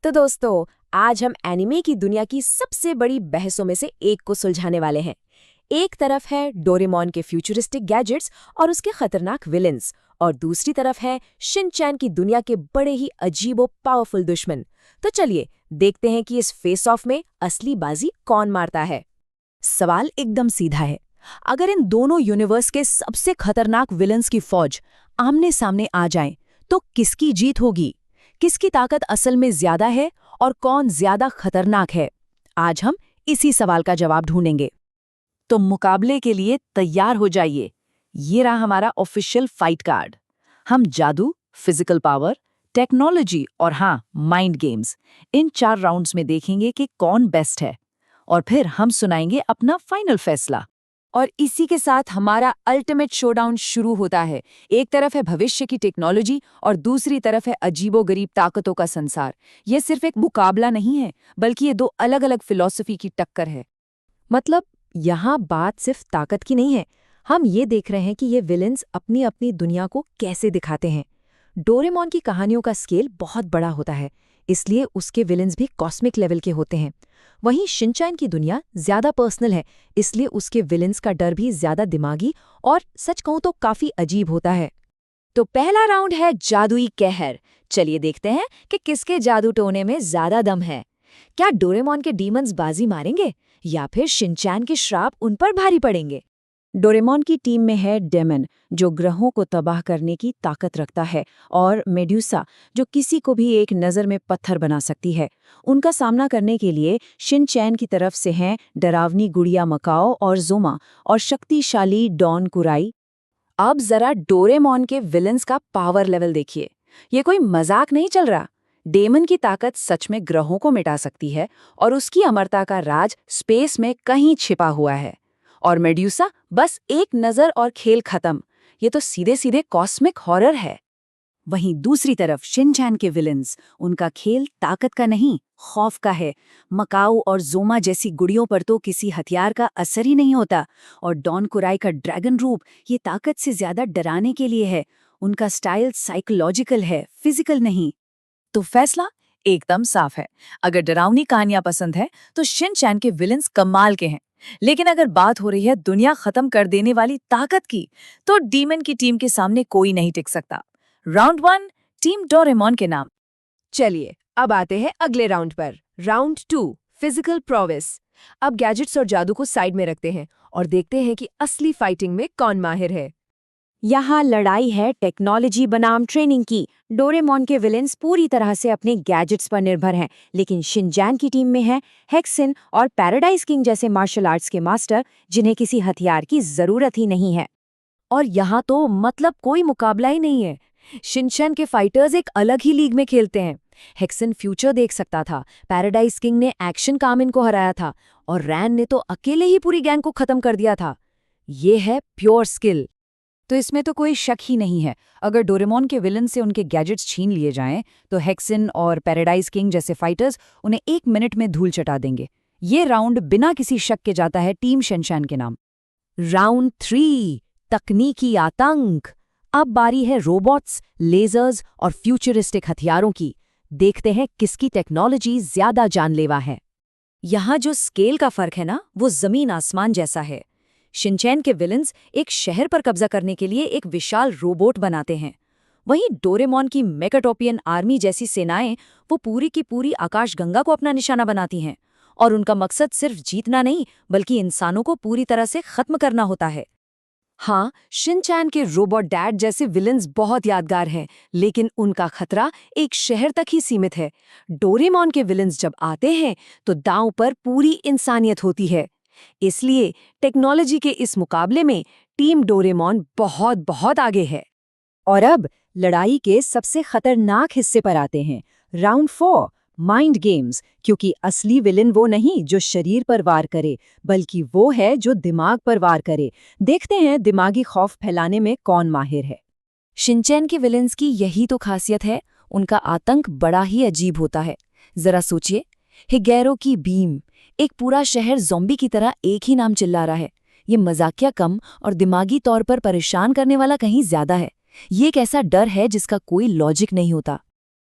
तो दोस्तों, आज हम एनिमे की दुनिया की सबसे बड़ी बहसों में से एक को सुलझाने वाले हैं। एक तरफ है डोरेमोन के फ्यूचरिस्टिक गैजेट्स और उसके खतरनाक विलेंस, और दूसरी तरफ है शिनचैन की दुनिया के बड़े ही अजीब और पावरफुल दुश्मन। तो चलिए देखते हैं कि इस फेस ऑफ में असली बाजी कौन मारता है। सवाल एकदम सीधा है। अगर इन दोनों यूनिवर्स के सबसे खतरनाक विलन्स की फौज आमने सामने आ जाए तो किसकी जीत होगी? किसकी ताकत असल में ज्यादा है और कौन ज्यादा खतरनाक है? आज हम इसी सवाल का जवाब ढूंढेंगे। तो मुकाबले के लिए तैयार हो जाइए। ये रहा हमारा ऑफिशियल फाइट कार्ड। हम जादू, फिजिकल पावर, टेक्नोलॉजी और हाँ, माइंड गेम्स, इन 4 राउंड्स में देखेंगे कि कौन बेस्ट है, और फिर हम सुनाएंगे अपना फाइनल फैसला। और इसी के साथ हमारा अल्टीमेट शोडाउन शुरू होता है। एक तरफ है भविष्य की टेक्नोलॉजी और दूसरी तरफ है अजीबोगरीब ताकतों का संसार। ये सिर्फ एक मुकाबला नहीं है, बल्कि ये 2 अलग-अलग फिलॉसफी की टक्कर है। मतलब यहाँ बात सिर्फ ताकत की नहीं है, हम ये देख रहे हैं कि ये विलेंस अपनी अपनी दुनिया को कैसे दिखाते हैं। डोरेमोन की कहानियों का स्केल बहुत बड़ा होता है, इसलिए उसके विलेंस भी कॉस्मिक लेवल के होते हैं। वहीं शिनचैन की दुनिया ज्यादा पर्सनल है, इसलिए उसके विलेंस का डर भी ज्यादा दिमागी और सच कहूं तो काफी अजीब होता है। तो पहला राउंड है जादुई कहर। चलिए देखते हैं कि किसके जादू टोने में ज्यादा दम है। क्या डोरेमोन के डीमंस बाजी मारेंगे या फिर शिनचैन के श्राप उन पर भारी पड़ेंगे? डोरेमोन की टीम में है डेमन, जो ग्रहों को तबाह करने की ताकत रखता है, और मेड्यूसा, जो किसी को भी एक नज़र में पत्थर बना सकती है। उनका सामना करने के लिए शिनचैन की तरफ से हैं डरावनी गुड़िया मकाओ और जोमा, और शक्तिशाली डॉन कुराई। अब जरा डोरेमोन के विलेंस का पावर लेवल देखिए। ये कोई मजाक नहीं चल रहा। डेमन की ताकत सच में ग्रहों को मिटा सकती है, और उसकी अमरता का राज स्पेस में कहीं छिपा हुआ है। और मेड्यूसा, बस एक नजर और खेल खत्म। ये तो सीधे सीधे कॉस्मिक हॉरर है। वहीं दूसरी तरफ शिनचैन के विलेंस, उनका खेल ताकत का नहीं, खौफ का है। मकाओ और जोमा जैसी गुड़ियों पर तो किसी हथियार का असर ही नहीं होता, और डॉन कुराई का ड्रैगन रूप ये ताकत से ज्यादा डराने के लिए है। उनका स्टाइल साइकोलॉजिकल है, फिजिकल नहीं। तो फैसला एकदम साफ है। अगर डरावनी कहानियां पसंद है तो शिनचैन के विलेंस कमाल के हैं, लेकिन अगर बात हो रही है दुनिया खत्म कर देने वाली ताकत की, तो डीमन की टीम के सामने कोई नहीं टिक सकता। राउंड 1 टीम डोरेमोन के नाम। चलिए अब आते हैं अगले राउंड पर। Round 2 physical prowess. अब गैजेट्स और जादू को साइड में रखते हैं और देखते हैं कि असली फाइटिंग में कौन माहिर है। यहाँ लड़ाई है टेक्नोलॉजी बनाम ट्रेनिंग की। डोरेमोन के विलेंस पूरी तरह से अपने गैजेट्स पर निर्भर हैं, लेकिन शिनचैन की टीम में है हेक्सिन और पैराडाइज किंग जैसे मार्शल आर्ट्स के मास्टर, जिन्हें किसी हथियार की जरूरत ही नहीं है। और यहाँ तो मतलब कोई मुकाबला ही नहीं है। शिनचैन के फाइटर्स एक अलग ही लीग में खेलते हैं। हेक्सिन फ्यूचर देख सकता था, पैराडाइज किंग ने एक्शन कामिन को हराया था, और रैन ने तो अकेले ही पूरी गैंग को खत्म कर दिया था। ये है प्योर स्किल। तो इसमें तो कोई शक ही नहीं है। अगर डोरेमोन के विलन से उनके गैजेट्स छीन लिए जाएं, तो हेक्सिन और पैराडाइज किंग जैसे फाइटर्स उन्हें 1 मिनट में धूल चटा देंगे। ये राउंड बिना किसी शक के जाता है टीम शिनचैन के नाम। राउंड 3 तकनीकी आतंक। अब बारी है रोबोट्स, लेजर्स और फ्यूचरिस्टिक हथियारों की। देखते हैं किसकी टेक्नोलॉजी ज्यादा जानलेवा है। यहाँ जो स्केल का फर्क है ना, वो जमीन आसमान जैसा है। शिनचैन के विलेंस एक शहर पर कब्जा करने के लिए एक विशाल रोबोट बनाते हैं। वहीं डोरेमोन की मेकाटोपियन आर्मी जैसी सेनाएं वो पूरी की पूरी आकाशगंगा को अपना निशाना बनाती हैं, और उनका मकसद सिर्फ जीतना नहीं, बल्कि इंसानों को पूरी तरह से खत्म करना होता है। हाँ, शिनचैन के रोबोट डैड जैसे विलेंस बहुत यादगार हैं, लेकिन उनका खतरा एक शहर तक ही सीमित है। डोरेमोन के विलेंस जब आते हैं तो दांव पर पूरी इंसानियत होती है। इसलिए टेक्नोलॉजी के इस मुकाबले में टीम डोरेमोन बहुत बहुत आगे है। और अब लड़ाई के सबसे खतरनाक हिस्से पर आते हैं। राउंड 4 माइंड गेम्स, क्योंकि असली विलेन वो नहीं जो शरीर पर वार करे, बल्कि वो है जो दिमाग पर वार करे। देखते हैं दिमागी खौफ फैलाने में कौन माहिर है। शिनचैन के विलेंस की यही तो खासियत है, उनका आतंक बड़ा ही अजीब होता है। जरा सोचिए, हिगैरो की बीम, एक पूरा शहर ज़ॉम्बी की तरह एक ही नाम चिल्ला रहा है। ये मजाकिया कम और दिमागी तौर पर परेशान करने वाला कहीं ज्यादा है। ये एक ऐसा डर है जिसका कोई लॉजिक नहीं होता।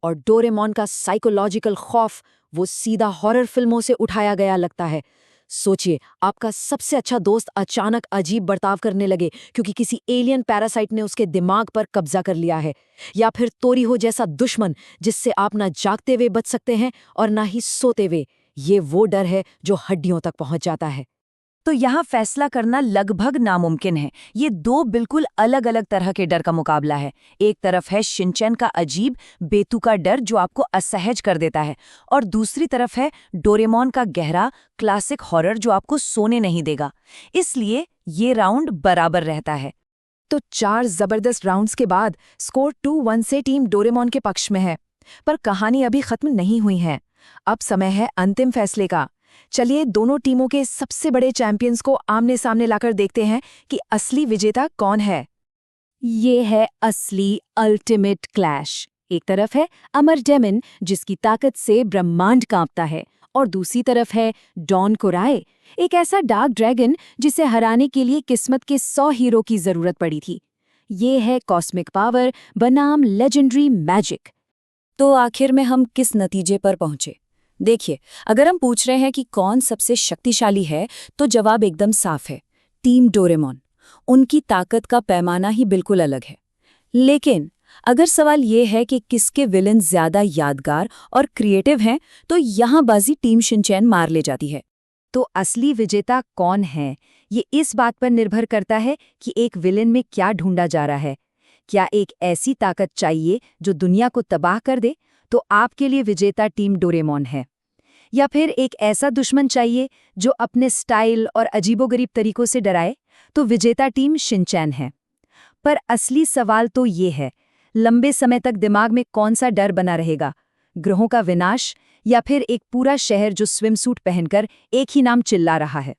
और डोरेमोन का साइकोलॉजिकल खौफ वो सीधा हॉरर फिल्मों से उठाया गया लगता है। सोचिए, आपका सबसे अच्छा दोस्त अचानक अजीब बर्ताव करने लगे क्योंकि किसी एलियन पैरासाइट ने उसके दिमाग पर कब्जा कर लिया है, या फिर तोरीहो जैसा दुश्मन जिससे आप ना जागते हुए बच सकते हैं और ना ही सोते हुए। ये वो डर है जो हड्डियों तक पहुंच जाता है। तो यहाँ फैसला करना लगभग नामुमकिन है। ये दो बिल्कुल अलग अलग तरह के डर का मुकाबला है। एक तरफ है शिनचैन का अजीब बेतुका डर जो आपको असहज कर देता है, और दूसरी तरफ है डोरेमोन का गहरा क्लासिक हॉरर जो आपको सोने नहीं देगा। इसलिए ये राउंड बराबर रहता है। तो 4 जबरदस्त राउंड्स के बाद स्कोर 2-1 से टीम डोरेमोन के पक्ष में है। पर कहानी अभी खत्म नहीं हुई है। अब समय है अंतिम फैसले का। चलिए दोनों टीमों के सबसे बड़े चैंपियंस को आमने सामने लाकर देखते हैं कि असली विजेता कौन है। ये है असली अल्टीमेट क्लैश। एक तरफ है अमर डेमन जिसकी ताकत से ब्रह्मांड कांपता है, और दूसरी तरफ है डॉन कोराए, एक ऐसा डार्क ड्रैगन जिसे हराने के लिए किस्मत के 100 हीरो की जरूरत पड़ी थी। ये है कॉस्मिक पावर बनाम लेजेंडरी मैजिक। तो आखिर में हम किस नतीजे पर पहुंचे? देखिए, अगर हम पूछ रहे हैं कि कौन सबसे शक्तिशाली है, तो जवाब एकदम साफ है, टीम डोरेमोन। उनकी ताकत का पैमाना ही बिल्कुल अलग है। लेकिन अगर सवाल ये है कि किसके विलेन ज्यादा यादगार और क्रिएटिव हैं, तो यहाँ बाजी टीम शिनचैन मार ले जाती है। तो असली विजेता कौन है, ये इस बात पर निर्भर करता है कि एक विलेन में क्या ढूंढा जा रहा है। क्या एक ऐसी ताकत चाहिए जो दुनिया को तबाह कर दे, तो आपके लिए विजेता टीम डोरेमोन है। या फिर एक ऐसा दुश्मन चाहिए जो अपने स्टाइल और अजीबोगरीब तरीकों से डराए, तो विजेता टीम शिनचैन है। पर असली सवाल तो ये है, लंबे समय तक दिमाग में कौन सा डर बना रहेगा, ग्रहों का विनाश या फिर एक पूरा शहर जो स्विमसूट पहनकर एक ही नाम चिल्ला रहा है।